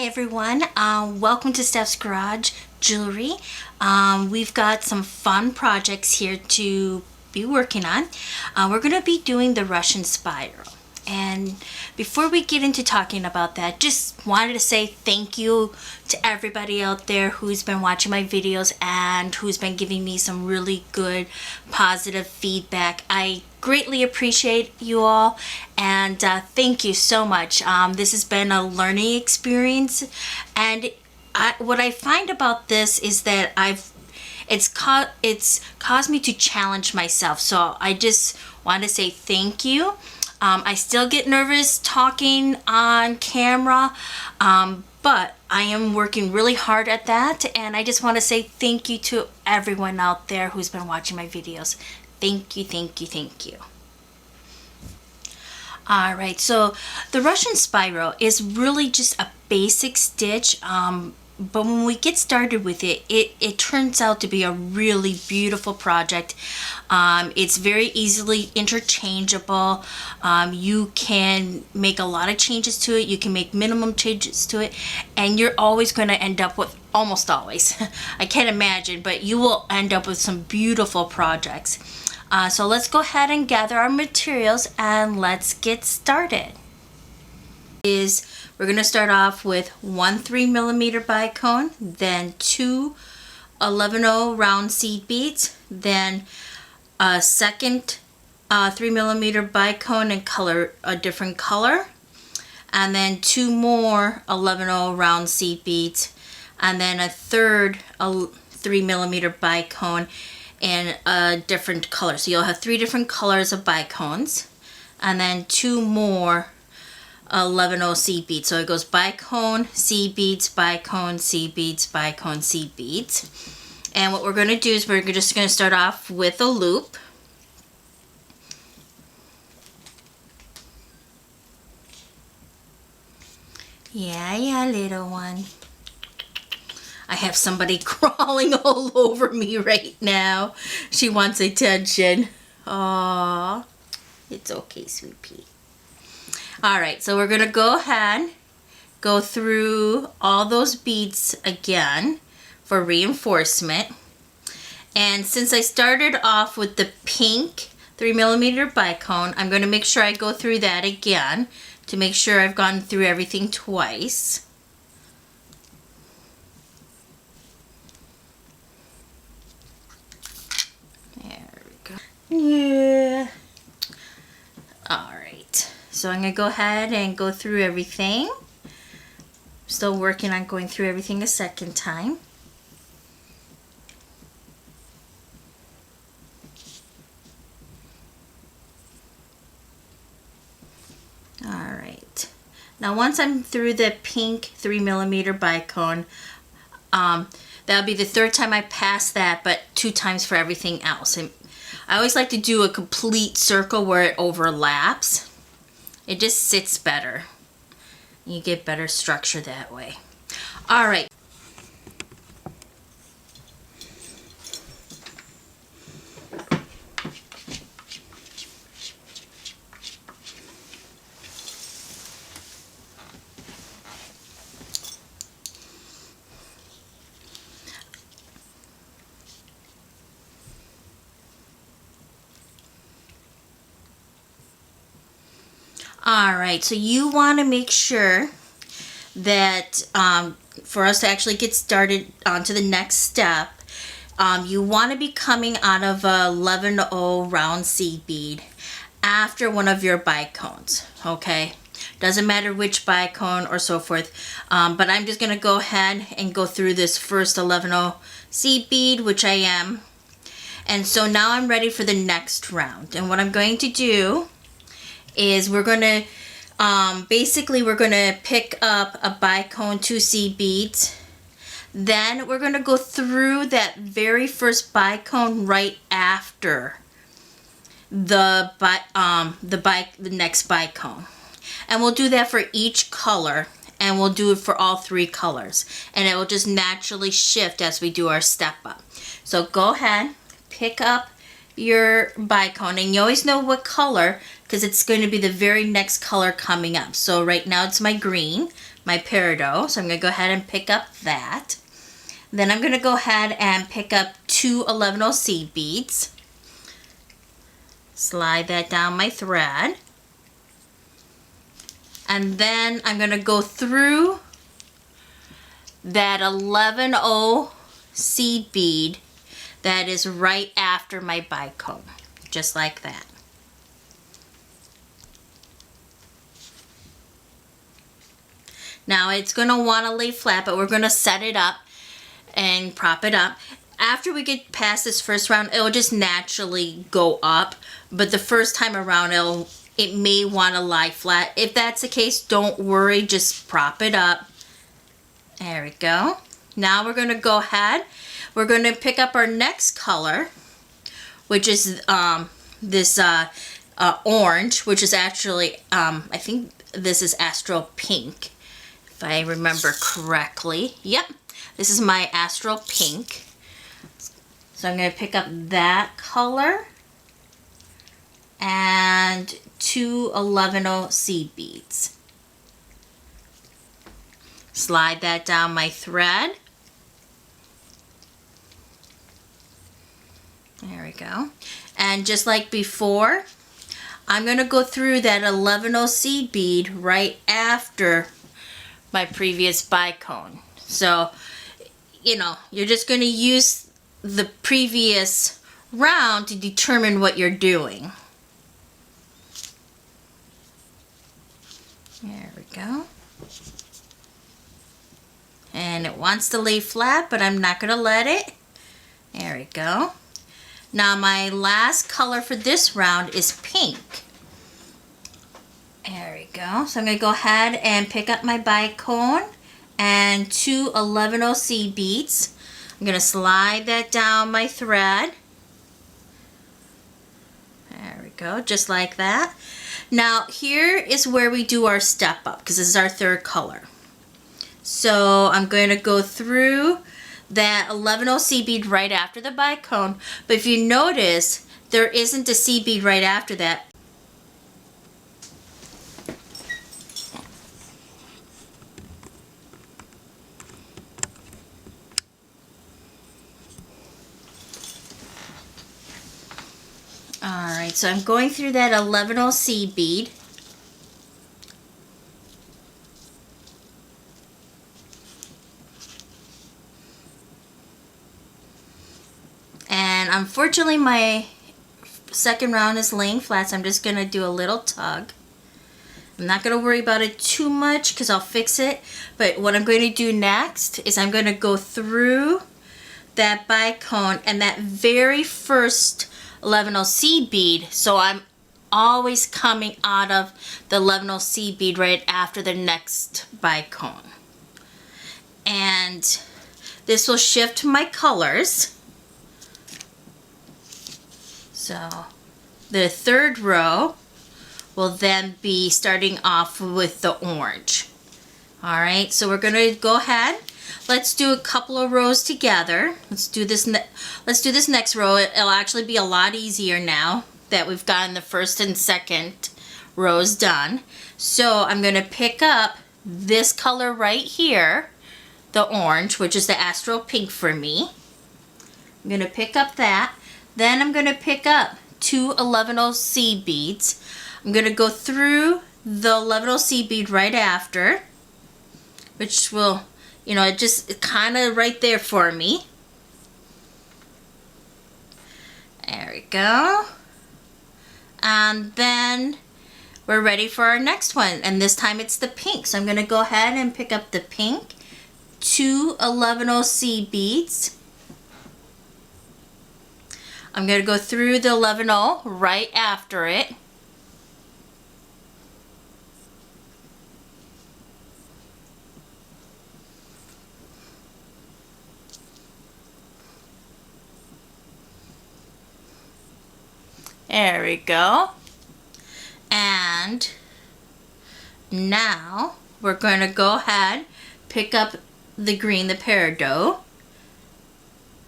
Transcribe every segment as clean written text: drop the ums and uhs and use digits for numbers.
everyone, welcome to Steph's Garage Jewelry. We've got some fun projects here to be working on. We're going to be doing the Russian spiral. And before we get into talking about that, just wanted to say thank you to everybody out there who's been watching my videos and who's been giving me some really good positive feedback. I greatly appreciate you all, and thank you so much. This has been a learning experience, and what I find about this is that it's caused me to challenge myself. So I just want to say thank you. I still get nervous talking on camera, but I am working really hard at that, and I just want to say thank you to everyone out there who's been watching my videos. Thank you, thank you, thank you. Alright, so the Russian spiral is really just a basic stitch, but when we get started with it, it turns out to be a really beautiful project. It's very easily interchangeable. You can make a lot of changes to it. You can make minimum changes to it, and you're always going to end up with, almost always, I can't imagine, but you will end up with some beautiful projects. So let's go ahead and gather our materials and let's get started. We're going to start off with one 3mm bicone, then two 11/0 round seed beads, then a second 3mm bicone and color a different color, and then two more 11/0 round seed beads, and then a third 3mm bicone in a different color. So you'll have three different colors of bicones, and then two more 11/0 seed beads. So it goes bicone, seed beads, bicone, seed beads, bicone, seed beads. And what we're going to do is we're just going to start off with a loop. Yeah, little one. I have somebody crawling all over me right now. She wants attention. Aww. It's okay, sweet pea. Alright, so we're going to go ahead, go through all those beads again for reinforcement. And since I started off with the pink 3mm bicone, I'm going to make sure I go through that again to make sure I've gone through everything twice. There we go. Yeah. Alright. So I'm going to go ahead and go through everything. Still working on going through everything a second time. Alright. Now once I'm through the pink 3mm bicone, that'll be the third time I pass that, but 2 times for everything else. And I always like to do a complete circle where it overlaps. It just sits better. You get better structure that way. Alright. Alright, so you want to make sure that for us to actually get started onto the next step, you want to be coming out of a 11/0 round seed bead after one of your bicones, okay? Doesn't matter which bicone or so forth, but I'm just going to go ahead and go through this first 11/0 seed bead, which I am. And so now I'm ready for the next round. And what I'm going to do is we're going to basically we're going to pick up a bicone, 2 seed beads, then we're going to go through that very first bicone right after the next bicone, and we'll do that for each color, and we'll do it for all 3 colors, and it will just naturally shift as we do our step up. So go ahead, pick up your bicone, and you always know what color because it's going to be the very next color coming up. So right now it's my green, my Peridot. So I'm going to go ahead and pick up that. Then I'm going to go ahead and pick up 2 11/0 seed beads. Slide that down my thread. And then I'm going to go through that 11/0 seed bead that is right after my bicone, just like that. Now it's going to want to lay flat, but we're going to set it up and prop it up. After we get past this first round, it'll just naturally go up, but the first time around it may want to lie flat. If that's the case, don't worry, just prop it up. There we go. Now we're going to go ahead, we're going to pick up our next color, which is this orange, which is actually I think this is Astral Pink, if I remember correctly. Yep, this is my Astral Pink. So I'm going to pick up that color and 2 11/0 seed beads. Slide that down my thread. There we go. And just like before, I'm going to go through that 11/0 seed bead right after my previous bicone. So, you know, you're just going to use the previous round to determine what you're doing. There we go. And it wants to lay flat, but I'm not going to let it. There we go. Now my last color for this round is pink. There we go. So I'm going to go ahead and pick up my bicone and 2 11/0 seed beads. I'm going to slide that down my thread. There we go, just like that. Now here is where we do our step up, because this is our third color. So I'm going to go through that 11/0 seed bead right after the bicone, but if you notice, there isn't a seed bead right after that. Alright, so I'm going through that 11/0 seed bead. And unfortunately my second round is laying flat, so I'm just going to do a little tug. I'm not going to worry about it too much because I'll fix it. But what I'm going to do next is I'm going to go through that bicone and that very first 11/0 seed bead, so I'm always coming out of the 11/0 seed bead right after the next bicone. And this will shift my colors. So the third row will then be starting off with the orange. Alright, so we're going to go ahead. Let's do a couple of rows together. Let's do this next row. It'll actually be a lot easier now that we've gotten the first and second rows done. So I'm going to pick up this color right here, the orange, which is the Astral Pink for me. I'm going to pick up that. Then I'm going to pick up 2 11/0 seed beads. I'm going to go through the 11/0 seed bead right after, which will, you know, just kind of right there for me. There we go. And then we're ready for our next one. And this time it's the pink. So I'm going to go ahead and pick up the pink. 2 11/0 seed beads. I'm going to go through the 11/0 right after it. There we go. And now we're going to go ahead, pick up the green, the Peridot,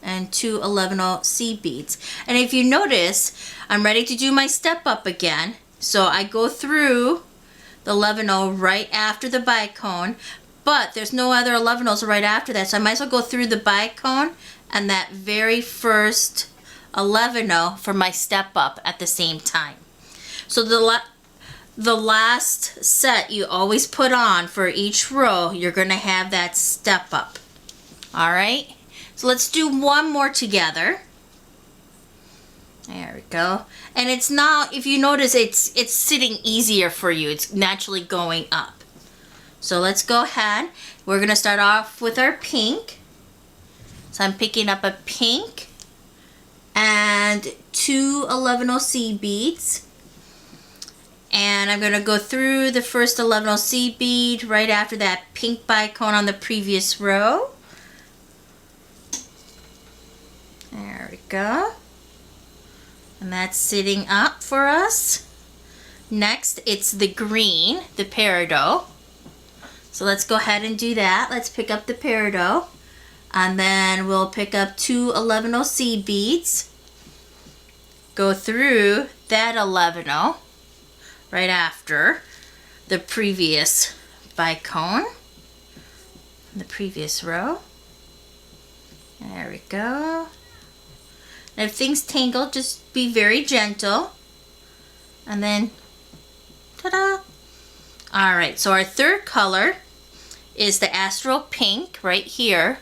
and 2 11/0 seed beads. And if you notice, I'm ready to do my step up again. So I go through the 11/0 right after the bicone, but there's no other 11-ohs right after that, so I might as well go through the bicone and that very first 11-oh for my step up at the same time. So the last set you always put on for each row, you're going to have that step up. All right, so let's do one more together. There we go. And it's now, if you notice, it's sitting easier for you. It's naturally going up. So let's go ahead. We're going to start off with our pink. So I'm picking up a pink and 2 11-oh seed beads. And I'm going to go through the first 11-oh seed bead right after that pink bicone on the previous row. There we go. And that's sitting up for us. Next, it's the green, the Peridot. So let's go ahead and do that. Let's pick up the Peridot. And then we'll pick up 2 11-oh seed beads. Go through that 11-oh right after the previous bicone, the previous row. There we go. And if things tangle, just be very gentle. And then, ta-da! All right, so our third color is the Astral pink right here.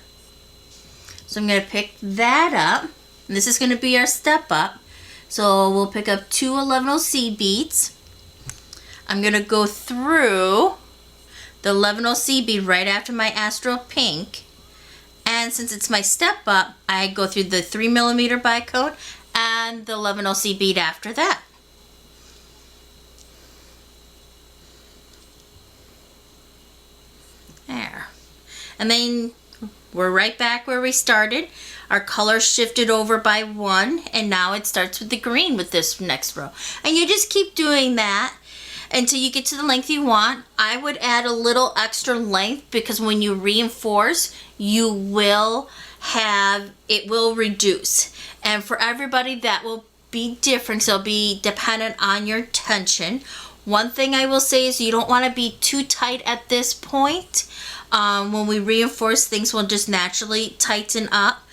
So I'm going to pick that up. And this is going to be our step up. So we'll pick up 2 11-oh seed beads. I'm going to go through the 11-oh seed bead right after my Astral pink. And since it's my step up, I go through the 3mm bicone and the 11-oh seed bead after that. There. And then we're right back where we started. Our color shifted over by 1, and now it starts with the green with this next row. And you just keep doing that until you get to the length you want. I would add a little extra length because when you reinforce, you will have, it will reduce. And for everybody that will be different, so it'll be dependent on your tension. One thing I will say is you don't want to be too tight at this point. When we reinforce, things will just naturally tighten up.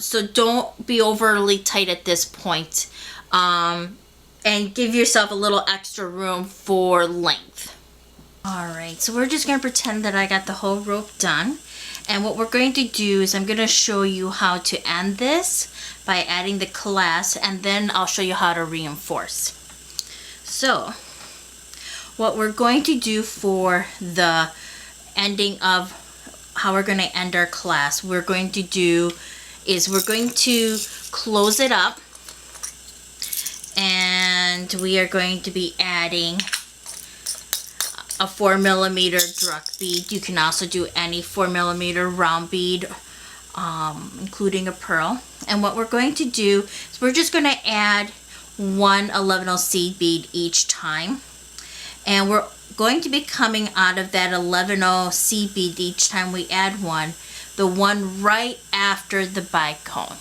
So don't be overly tight at this point. And give yourself a little extra room for length. Alright, so we're just going to pretend that I got the whole rope done. And what we're going to do is I'm going to show you how to end this by adding the clasp, and then I'll show you how to reinforce. So, what we're going to do for the ending of how we're going to end our clasp, we're going to do is we're going to close it up. And we are going to be adding a 4mm drop bead. You can also do any 4mm round bead, including a pearl. And what we're going to do is we're just going to add 1 11-oh seed bead each time. And we're going to be coming out of that 11-oh seed bead each time we add one, the one right after the bicone.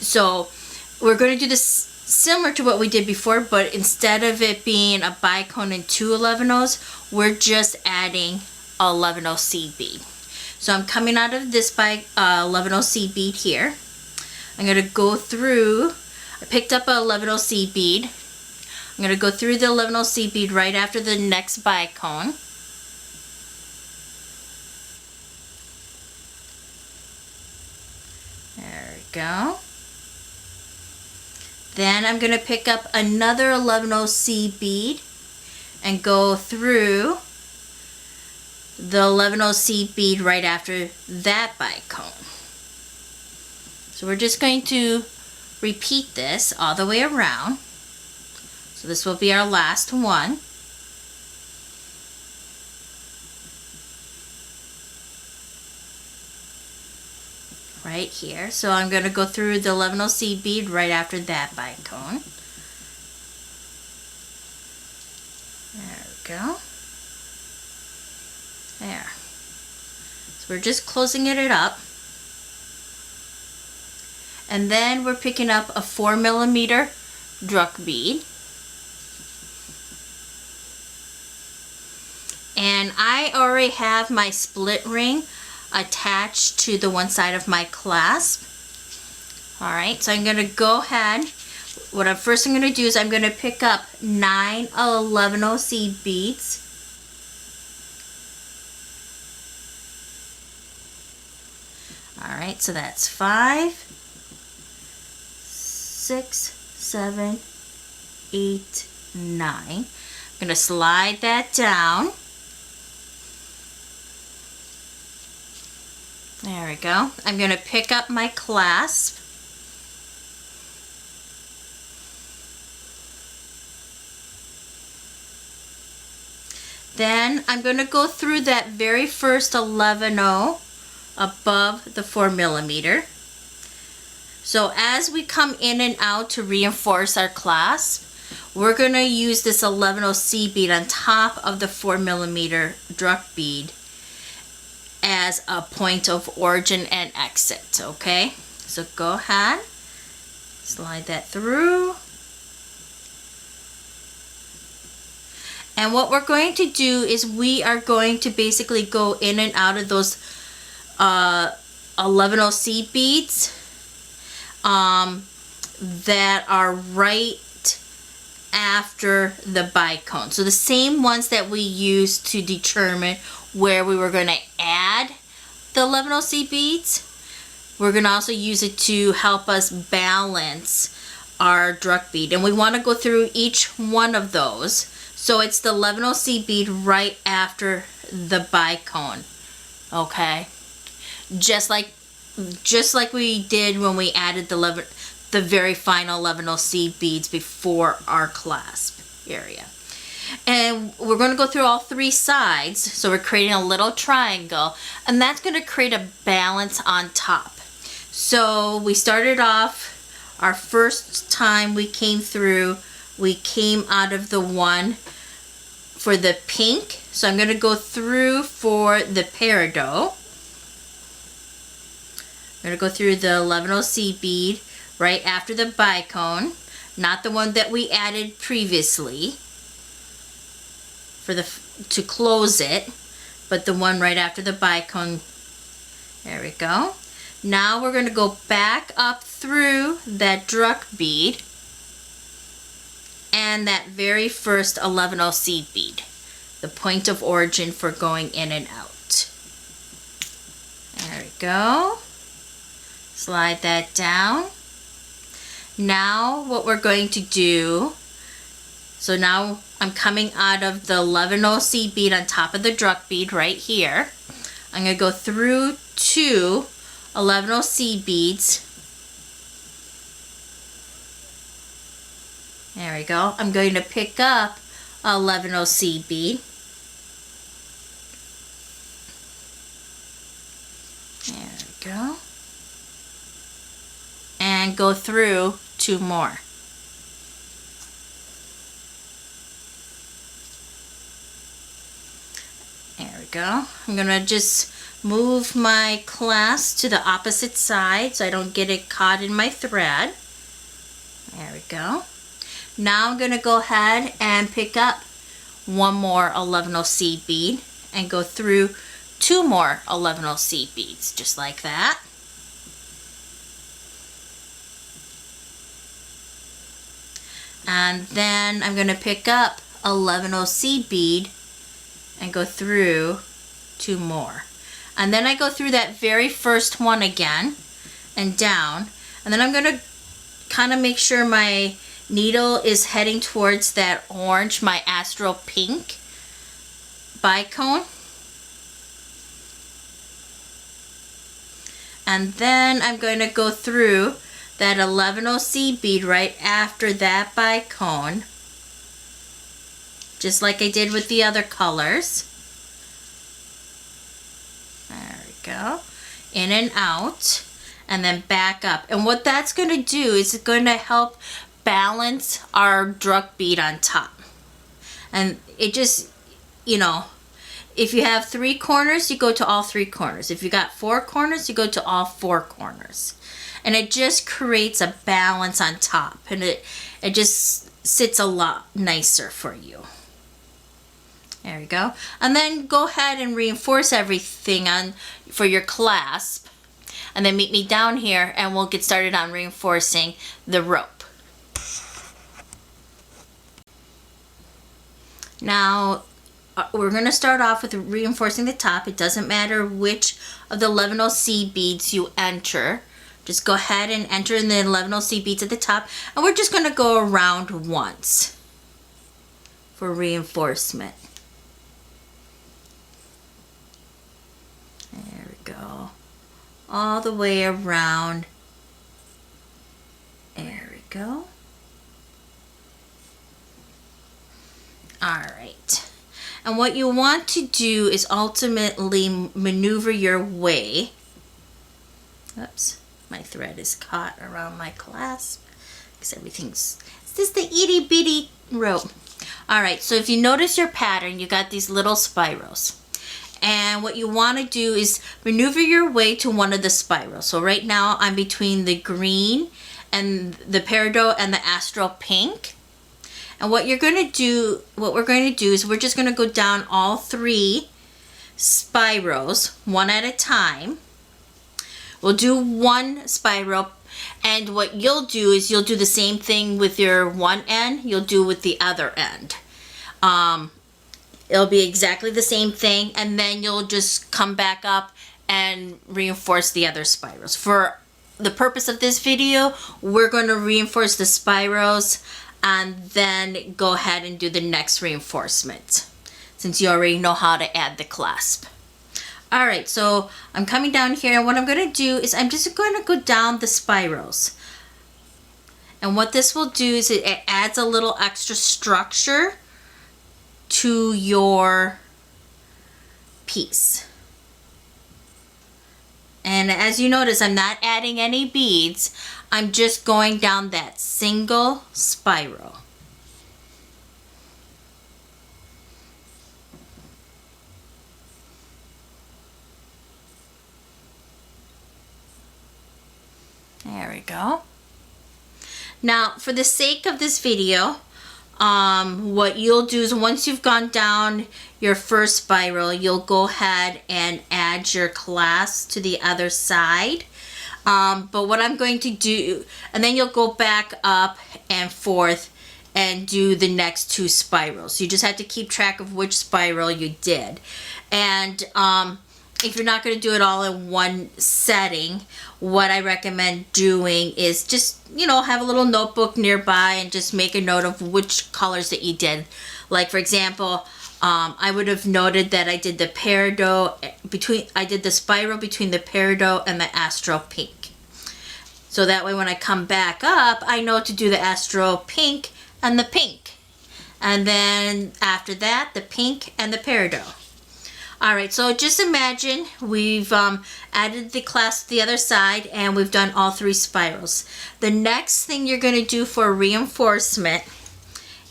So we're going to do this similar to what we did before, but instead of it being a bicone and 2 11-ohs, we're just adding a 11-oh seed bead. So I'm coming out of this 11-oh seed bead here. I'm going to go through, I picked up a 11-oh seed bead. I'm going to go through the 11-oh seed bead right after the next bicone. There we go. Then I'm going to pick up another 11-oh seed bead and go through the 11-oh seed bead right after that bicone. So we're just going to repeat this all the way around. So this will be our last one. Right here. So I'm going to go through the 11-oh seed bead right after that bicone. There we go. There. So we're just closing it up. And then we're picking up a 4mm drop bead. And I already have my split ring attached to the one side of my clasp. Alright, so I'm going to go ahead. First I'm going to do is I'm going to pick up 9 11-0 beads. Alright, so that's 5, 6, 7, 8, 9. I'm going to slide that down. There we go. I'm going to pick up my clasp. Then I'm going to go through that very first 11-0 above the 4 millimeter. So as we come in and out to reinforce our clasp, we're going to use this 11-0 bead on top of the 4 millimeter drop bead as a point of origin and exit, okay? So go ahead, slide that through. And what we're going to do is we are going to basically go in and out of those 11-0 beads that are right after the bicone. So the same ones that we used to determine where we were going to add the 11-0 beads, we're going to also use it to help us balance our drop bead. And we want to go through each one of those. So it's the 11-0 bead right after the bicone, okay? Just like we did when we added the very final 11-0 beads before our clasp area. And we're going to go through all 3 sides, so we're creating a little triangle, and that's going to create a balance on top. So we started off, our first time we came through, we came out of the one for the pink. So I'm going to go through for the Peridot. I'm going to go through the 11-0 bead right after the bicone, not the one that we added previously to close it, but the one right after the bicone. There we go. Now we're going to go back up through that drop bead and that very first 11-0 bead, the point of origin for going in and out. There we go. Slide that down. Now what we're going to do, so now I'm coming out of the 11-0 bead on top of the drop bead right here. I'm going to go through 2 11-0 beads. There we go. I'm going to pick up a 11-0 bead. There we go. And go through 2 more. There we go. I'm going to just move my clasp to the opposite side so I don't get it caught in my thread. There we go. Now I'm going to go ahead and pick up 1 more 11-0 bead and go through 2 more 11-0 beads, just like that. And then I'm going to pick up 11-0 bead and go through 2 more. And then I go through that very first one again and down. And then I'm going to kind of make sure my needle is heading towards that orange, my Astral pink bicone. And then I'm going to go through that 11-0 bead right after that bicone, just like I did with the other colors. There we go. In and out, and then back up. And what that's going to do is it's going to help balance our drop bead on top. And it just, you know, if you have 3 corners, you go to all 3 corners. If you got 4 corners, you go to all 4 corners. And it just creates a balance on top, and it just sits a lot nicer for you. There we go. And then go ahead and reinforce everything on for your clasp. And then meet me down here and we'll get started on reinforcing the rope. Now, we're going to start off with reinforcing the top. It doesn't matter which of the 11C beads you enter. Just go ahead and enter in the 11C beads at the top. And we're just going to go around once for reinforcement. There we go. All the way around. There we go. Alright. And what you want to do is ultimately maneuver your way. Oops, my thread is caught around my clasp because everything's, it's just the itty bitty rope. Alright, so if you notice your pattern, you got these little spirals. And what you want to do is maneuver your way to one of the spirals. So right now I'm between the green and the Peridot and the Astral pink. And what we're going to do is we're just going to go down all 3 spirals one at a time. We'll do 1 spiral, and what you'll do is you'll do the same thing with your one end, you'll do with the other end. It'll be exactly the same thing, and then you'll just come back up and reinforce the other spirals. For the purpose of this video, we're going to reinforce the spirals and then go ahead and do the next reinforcement, since you already know how to add the clasp. Alright, so I'm coming down here, and what I'm going to do is I'm just going to go down the spirals. And what this will do is it adds a little extra structure to your piece. And as you notice, I'm not adding any beads. I'm just going down that single spiral. There we go. Now, for the sake of this video, what you'll do is once you've gone down your first spiral, you'll go ahead and add your clasp to the other side. But what I'm going to do, and then you'll go back up and forth and do the next 2 spirals. You just have to keep track of which spiral you did. And if you're not going to do it all in one setting, what I recommend doing is just, you know, have a little notebook nearby and just make a note of which colors that you did. Like, for example, I would have noted that I did the Peridot I did the spiral between the Peridot and the Astral pink. So that way when I come back up, I know to do the Astral pink and the pink. And then after that, the pink and the Peridot. Alright, so just imagine we've added the clasp to the other side and we've done all 3 spirals. The next thing you're going to do for reinforcement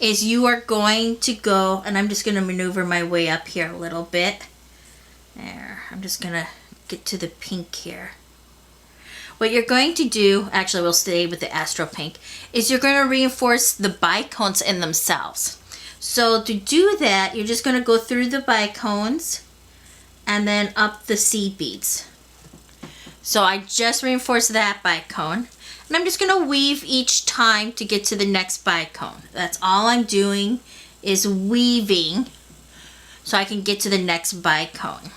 is you are going to go, and I'm just going to maneuver my way up here a little bit. There, I'm just going to get to the pink here. What you're going to do, actually we'll stay with the Astral pink, is you're going to reinforce the bicones in themselves. So to do that, you're just going to go through the bicones and then up the C beads. So I just reinforced that bicone. And I'm just going to weave each time to get to the next bicone. That's all I'm doing is weaving so I can get to the next bicone.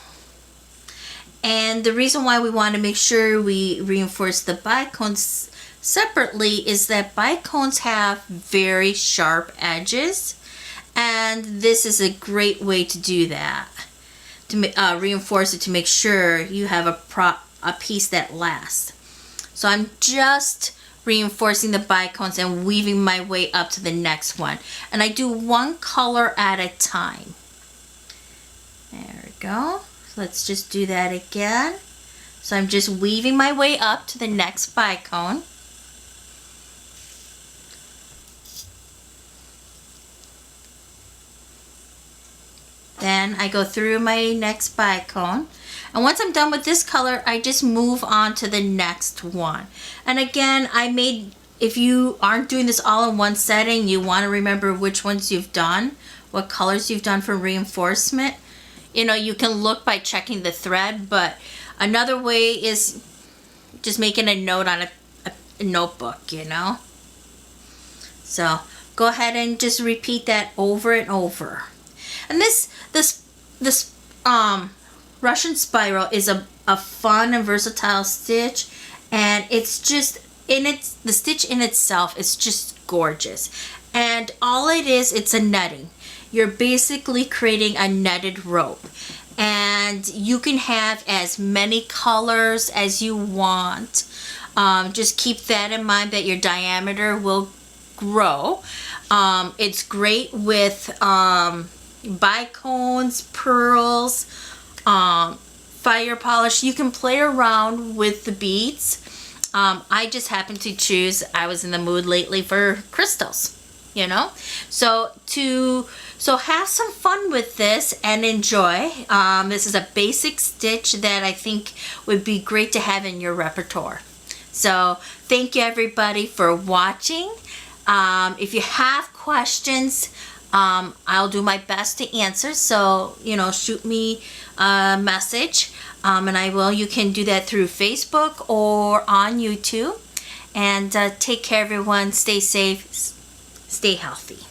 And the reason why we want to make sure we reinforce the bicones separately is that bicones have very sharp edges. And this is a great way to do that. To reinforce it to make sure you have a piece that lasts. So I'm just reinforcing the bicones and weaving my way up to the next one. And I do 1 color at a time. There we go. So let's just do that again. So I'm just weaving my way up to the next bicone. Then I go through my next bicone. And once I'm done with this color, I just move on to the next one. And again, if you aren't doing this all in one setting, you want to remember which ones you've done what colors you've done for reinforcement. You know, you can look by checking the thread, but another way is just making a note on a notebook, you know. So go ahead and just repeat that over and over. And this Russian spiral is a fun and versatile stitch, and it's just the stitch in itself is just gorgeous. And all it is, it's a netting. You're basically creating a netted rope, and you can have as many colors as you want. Just keep that in mind, that your diameter will grow. It's great with bicones, pearls, fire polish. You can play around with the beads. I just happened to choose, I was in the mood lately for crystals, you know. So have some fun with this and enjoy. This is a basic stitch that I think would be great to have in your repertoire. So thank you everybody for watching. If you have questions, I'll do my best to answer. So, you know, shoot me a message, and I will. You can do that through Facebook or on YouTube. And take care, everyone. Stay safe. Stay healthy.